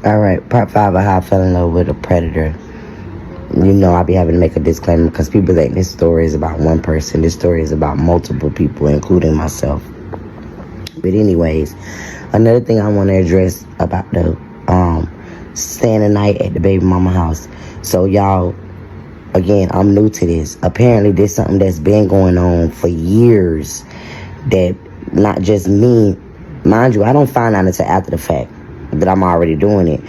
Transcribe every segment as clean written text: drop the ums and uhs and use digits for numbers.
All right, part 5 of how I fell in love with a predator. You know, I'll be having to make a disclaimer because people think this story is about one person. This story is about multiple people, including myself. But anyways, another thing I want to address about the staying the night at the baby mama house. So y'all, again, I'm new to this. Apparently, this is something that's been going on for years. That not just me, mind you, I don't find out until after the fact that I'm already doing it.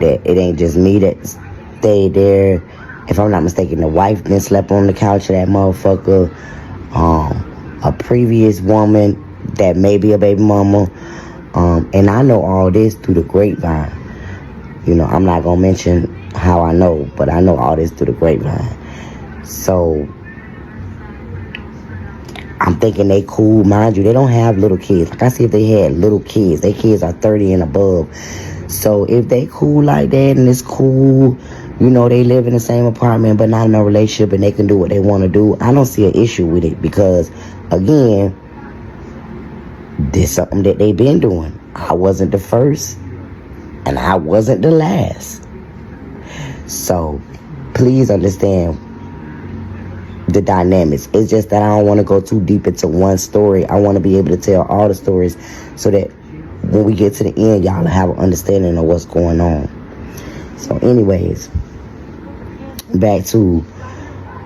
That it ain't just me that stayed there. If I'm not mistaken, the wife then slept on the couch of that motherfucker. A previous woman that may be a baby mama. And I know all this through the grapevine. You know, I'm not gonna mention how I know, but I know all this through the grapevine. So I'm thinking they cool. Mind you, they don't have little kids. Like I see if they had little kids. Their kids are 30 and above. So if they cool like that and it's cool, you know, they live in the same apartment but not in a relationship and they can do what they want to do, I don't see an issue with it because, again, this is something that they've been doing. I wasn't the first and I wasn't the last. So please understand the dynamics. It's just that I don't want to go too deep into one story. I want to be able to tell all the stories so that when we get to the end, y'all have an understanding of what's going on. So anyways, back to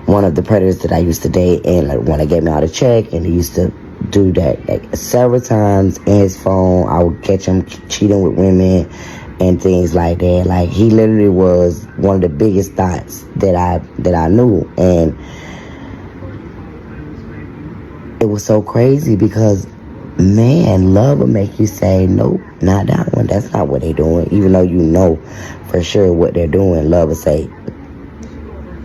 one of the predators that I used to date, and like when they gave me out a check, and he used to do that like several times in his phone. I would catch him cheating with women and things like that. Like he literally was one of the biggest thoughts that I knew, and it was so crazy because, man, love will make you say, nope, not that one. That's not what they're doing. Even though you know for sure what they're doing, love will say,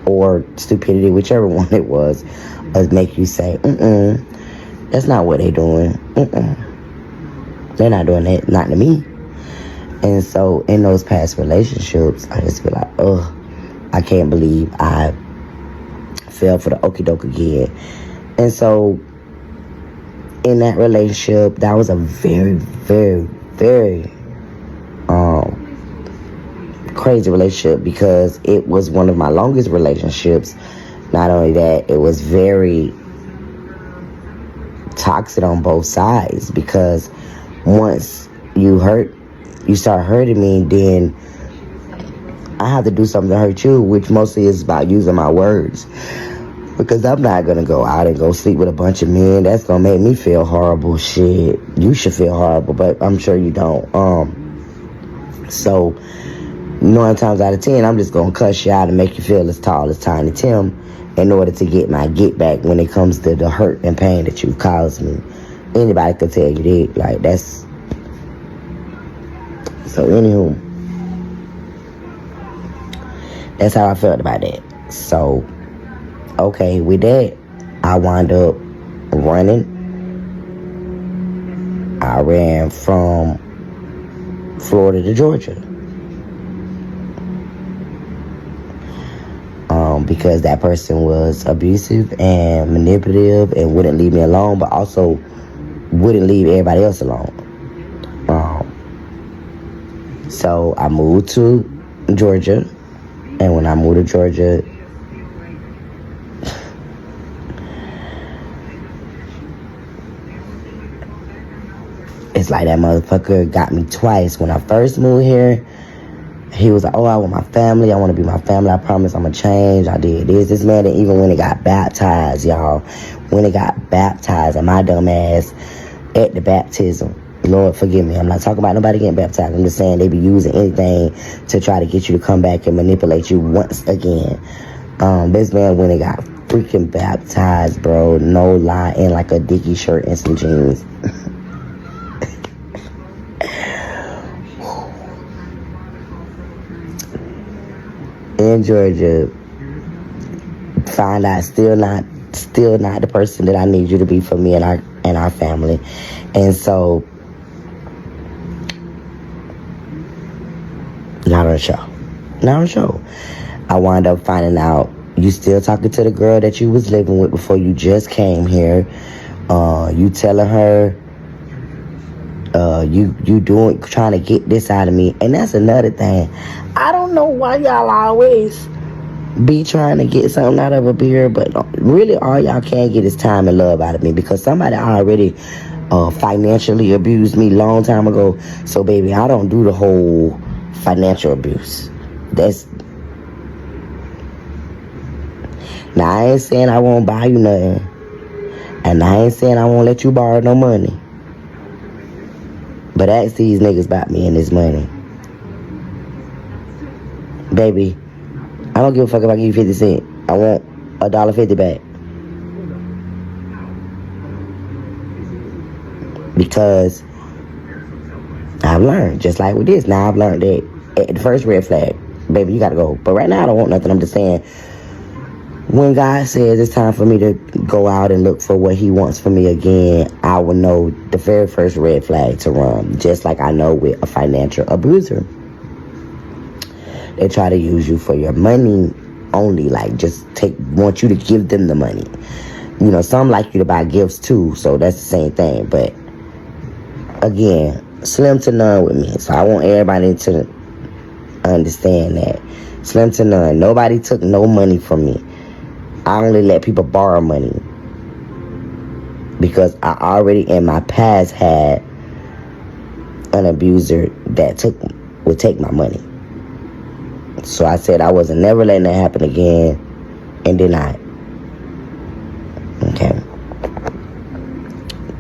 or stupidity, whichever one it was, will make you say, that's not what they're doing. They're not doing that, not to me. And so in those past relationships, I just feel like, I can't believe I fell for the okie doke again. And so in that relationship, that was a very, very, very crazy relationship because it was one of my longest relationships. Not only that, it was very toxic on both sides because once you start hurting me, then I have to do something to hurt you, which mostly is about using my words. Because I'm not going to go out and go sleep with a bunch of men. That's going to make me feel horrible. Shit. You should feel horrible, but I'm sure you don't. So 9 times out of 10, I'm just going to cuss you out and make you feel as tall as Tiny Tim in order to get my get back when it comes to the hurt and pain that you've caused me. Anybody could tell you that. Like, that's... So, anywho, that's how I felt about that. So, okay, with that, I wound up running. I ran from Florida to Georgia. Because that person was abusive and manipulative and wouldn't leave me alone, but also wouldn't leave everybody else alone. So I moved to Georgia, and when I moved to Georgia, it's like that motherfucker got me twice. When I first moved here, he was like, I want my family. I want to be my family. I promise I'm going to change. I did this. This man didn't even when he got baptized, y'all. When he got baptized, and my dumb ass at the baptism. Lord, forgive me. I'm not talking about nobody getting baptized. I'm just saying they be using anything to try to get you to come back and manipulate you once again. This man, when he got freaking baptized, bro, no lie, in like a Dickie shirt and some jeans. In Georgia, find out still not the person that I need you to be for me and our family. And so, not on the show. I wound up finding out you still talking to the girl that you was living with before you just came here. You telling her You doing trying to get this out of me. And that's another thing. I don't know why y'all always be trying to get something out of Abira, but really all y'all can get is time and love out of me, because somebody already financially abused me long time ago. So baby, I don't do the whole financial abuse. That's now, I ain't saying I won't buy you nothing, and I ain't saying I won't let you borrow no money, but ask these niggas about me and this money. Baby, I don't give a fuck if I give you 50 cents. I want $1.50 back. Because I've learned, just like with this, now I've learned that at the first red flag, baby, you gotta go. But right now I don't want nothing. I'm just saying, when God says it's time for me to go out and look for what he wants for me again, I will know the very first red flag to run. Just like I know with a financial abuser. They try to use you for your money only, like just want you to give them the money. You know, some like you to buy gifts too, so that's the same thing. But again, slim to none with me. So I want everybody to understand that. Slim to none. Nobody took no money from me. I only let people borrow money because I already in my past had an abuser that would take my money. So I said I wasn't never letting that happen again, and then okay,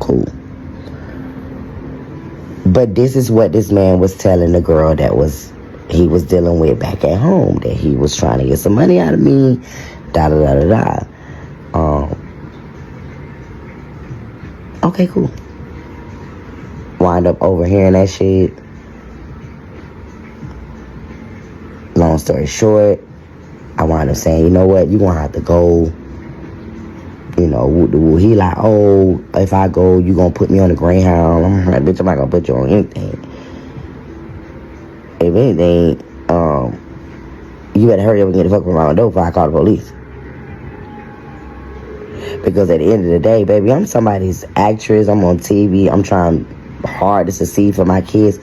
cool. But this is what this man was telling the girl that he was dealing with back at home, that he was trying to get some money out of me, okay, cool. Wind up overhearing that shit. Long story short, I wound up saying, you know what, you gonna have to go. You know, he like, oh, if I go, you gonna put me on the Greyhound. I'm like, bitch, I'm not gonna put you on anything. If anything, you better hurry up and get the fuck from my door before I call the police. Because at the end of the day, baby, I'm somebody's actress. I'm on TV. I'm trying hard to succeed for my kids.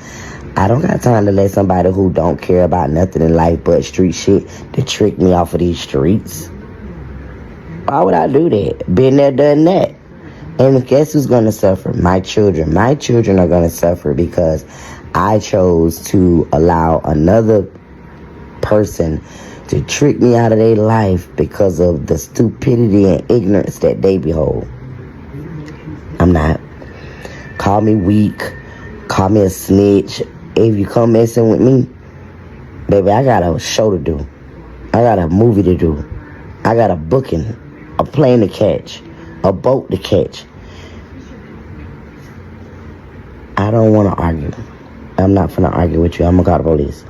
I don't got time to let somebody who don't care about nothing in life but street shit to trick me off of these streets. Why would I do that? Been there, done that. And guess who's going to suffer? My children. My children are going to suffer because I chose to allow another person to trick me out of their life because of the stupidity and ignorance that they behold. I'm not. Call me weak. Call me a snitch. If you come messing with me, baby, I got a show to do. I got a movie to do. I got a booking, a plane to catch, a boat to catch. I don't want to argue. I'm not finna argue with you. I'm gonna call the police.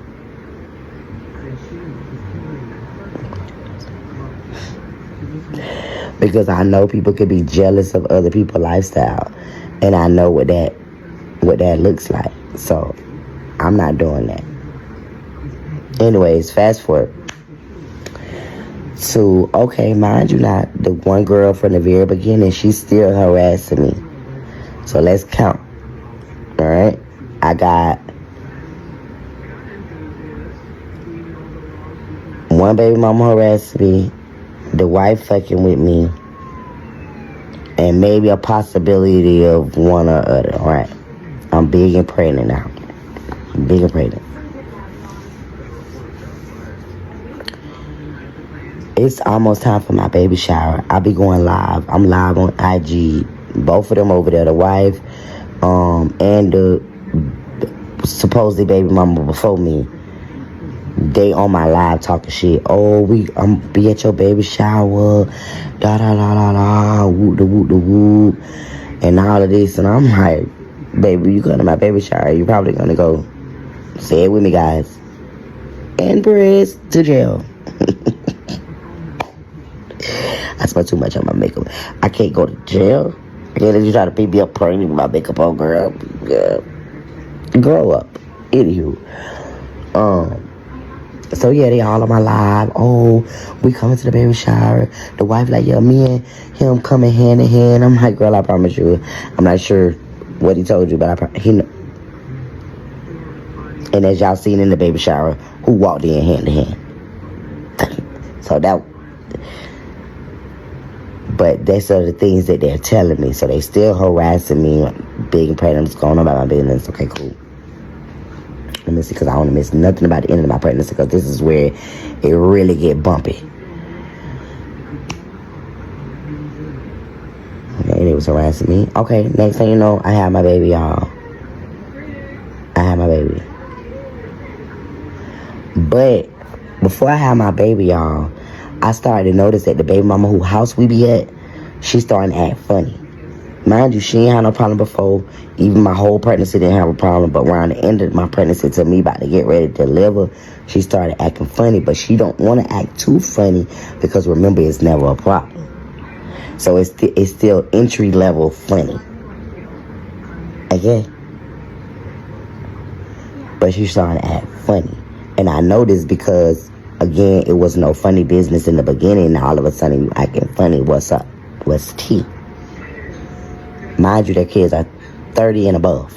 Because I know people could be jealous of other people's lifestyle, and I know what that looks like. So I'm not doing that. Anyways, fast forward to, okay, mind you not, the one girl from the very beginning, she's still harassing me. So let's count. All right, I got one baby mama harassing me, the wife fucking with me, and maybe a possibility of one or other. All right, I'm big and pregnant now. I'm big and pregnant. It's almost time for my baby shower. I'll be going live. I'm live on IG. Both of them over there, the wife, and the supposedly baby mama before me. They on my live talking shit. Oh, I'm be at your baby shower, da da da da da, whoop the whoop the whoop, and all of this. And I'm like, baby, you going to my baby shower? You probably gonna go. Say it with me, guys. And Briz to jail. I spent too much on my makeup. I can't go to jail. I can't let you try to beat me up pregnant with my makeup on, girl. Grow up. Anywho. So yeah, they all on my live. Oh, we coming to the baby shower. The wife like, yeah, me and him coming hand in hand. I'm like, girl, I promise you, I'm not sure what he told you, but and as y'all seen in the baby shower, who walked in hand to hand. So but that's the things that they're telling me. So they still harassing me, big and pregnant. I'm just going on about my business. Okay, cool. Let me see, because I don't want to miss nothing about the end of my pregnancy, because this is where it really get bumpy. Okay, they was harassing me. Okay, next thing you know, I have my baby, y'all. I have my baby. But before I had my baby, y'all, I started to notice that the baby mama whose house we be at, she starting to act funny. Mind you, she ain't had no problem before. Even my whole pregnancy didn't have a problem. But around the end of my pregnancy, to me about to get ready to deliver, she started acting funny. But she don't want to act too funny, because remember, it's never a problem. So it's still entry level funny. Okay? But she started to act funny. And I know this because, again, it was no funny business in the beginning. And all of a sudden, you acting funny. What's up? What's tea? Mind you, their kids are 30 and above.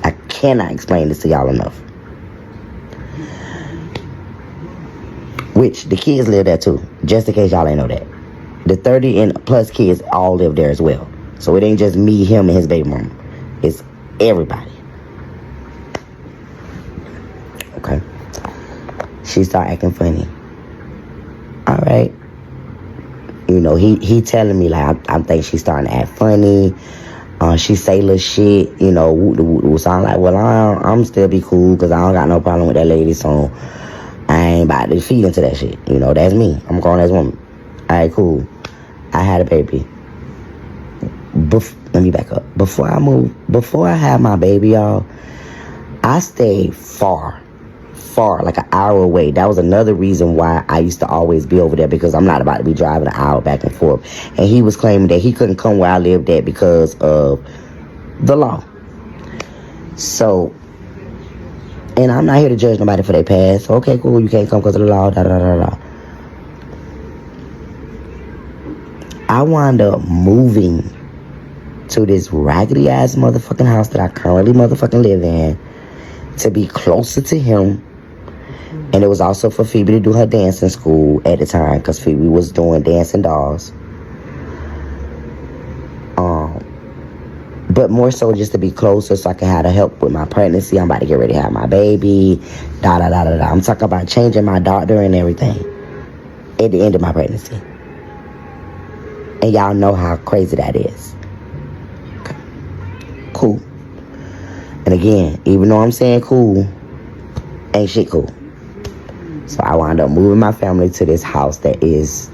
I cannot explain this to y'all enough. Which, the kids live there too. Just in case y'all ain't know that. The 30 and plus kids all live there as well. So it ain't just me, him, and his baby mama. It's everybody. Okay. She started acting funny. All right. You know, he telling me, like, I think she's starting to act funny. She say little shit, you know, so I'm like, well, I'm still be cool, because I don't got no problem with that lady, so I ain't about to feed into that shit. You know, that's me. I'm a grown-ass woman. All right, cool. I had a baby. Let me back up. Before I had my baby, y'all, I stayed far, like an hour away. That was another reason why I used to always be over there, because I'm not about to be driving an hour back and forth. And he was claiming that he couldn't come where I lived at because of the law. So, and I'm not here to judge nobody for their past. So, okay, cool, you can't come because of the law, da-da-da-da. I wound up moving to this raggedy-ass motherfucking house that I currently motherfucking live in to be closer to him. And it was also for Phoebe to do her dancing school at the time, because Phoebe was doing dancing dolls. But more so just to be closer so I could have the help with my pregnancy. I'm about to get ready to have my baby. Da-da-da-da-da. I'm talking about changing my doctor and everything at the end of my pregnancy. And y'all know how crazy that is. Okay. Cool. And again, even though I'm saying cool, ain't shit cool. So I wound up moving my family to this house that is...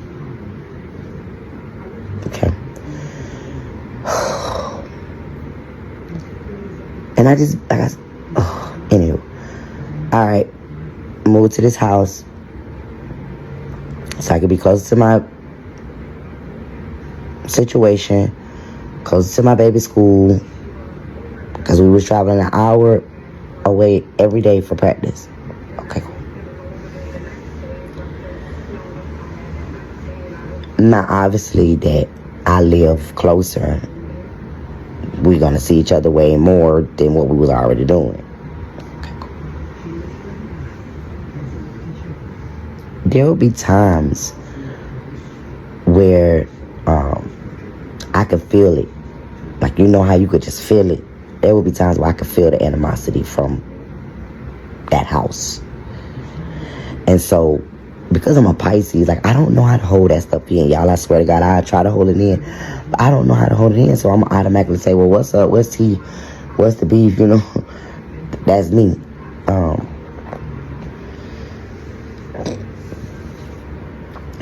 Okay. And anyway. Alright. Moved to this house so I could be closer to my situation, closer to my baby's school, because we was traveling an hour away every day for practice. Okay, cool. Now, obviously, that I live closer, we're going to see each other way more than what we was already doing. Okay, cool. There will be times where I could feel it. Like, you know how you could just feel it? There will be times where I could feel the animosity from that house. And so, because I'm a Pisces, like, I don't know how to hold that stuff in, y'all. I swear to God, I try to hold it in, but I don't know how to hold it in. So I'm automatically say, well, what's up? What's tea? What's the beef? You know, that's me.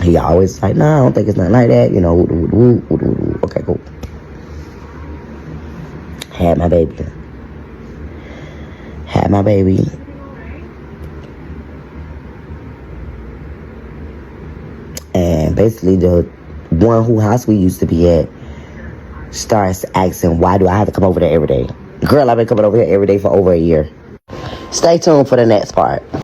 He always like, nah, I don't think it's nothing like that. You know, okay, cool. Had my baby. And basically the one whose house we used to be at starts asking, why do I have to come over there every day? Girl, I've been coming over here every day for over a year. Stay tuned for the next part.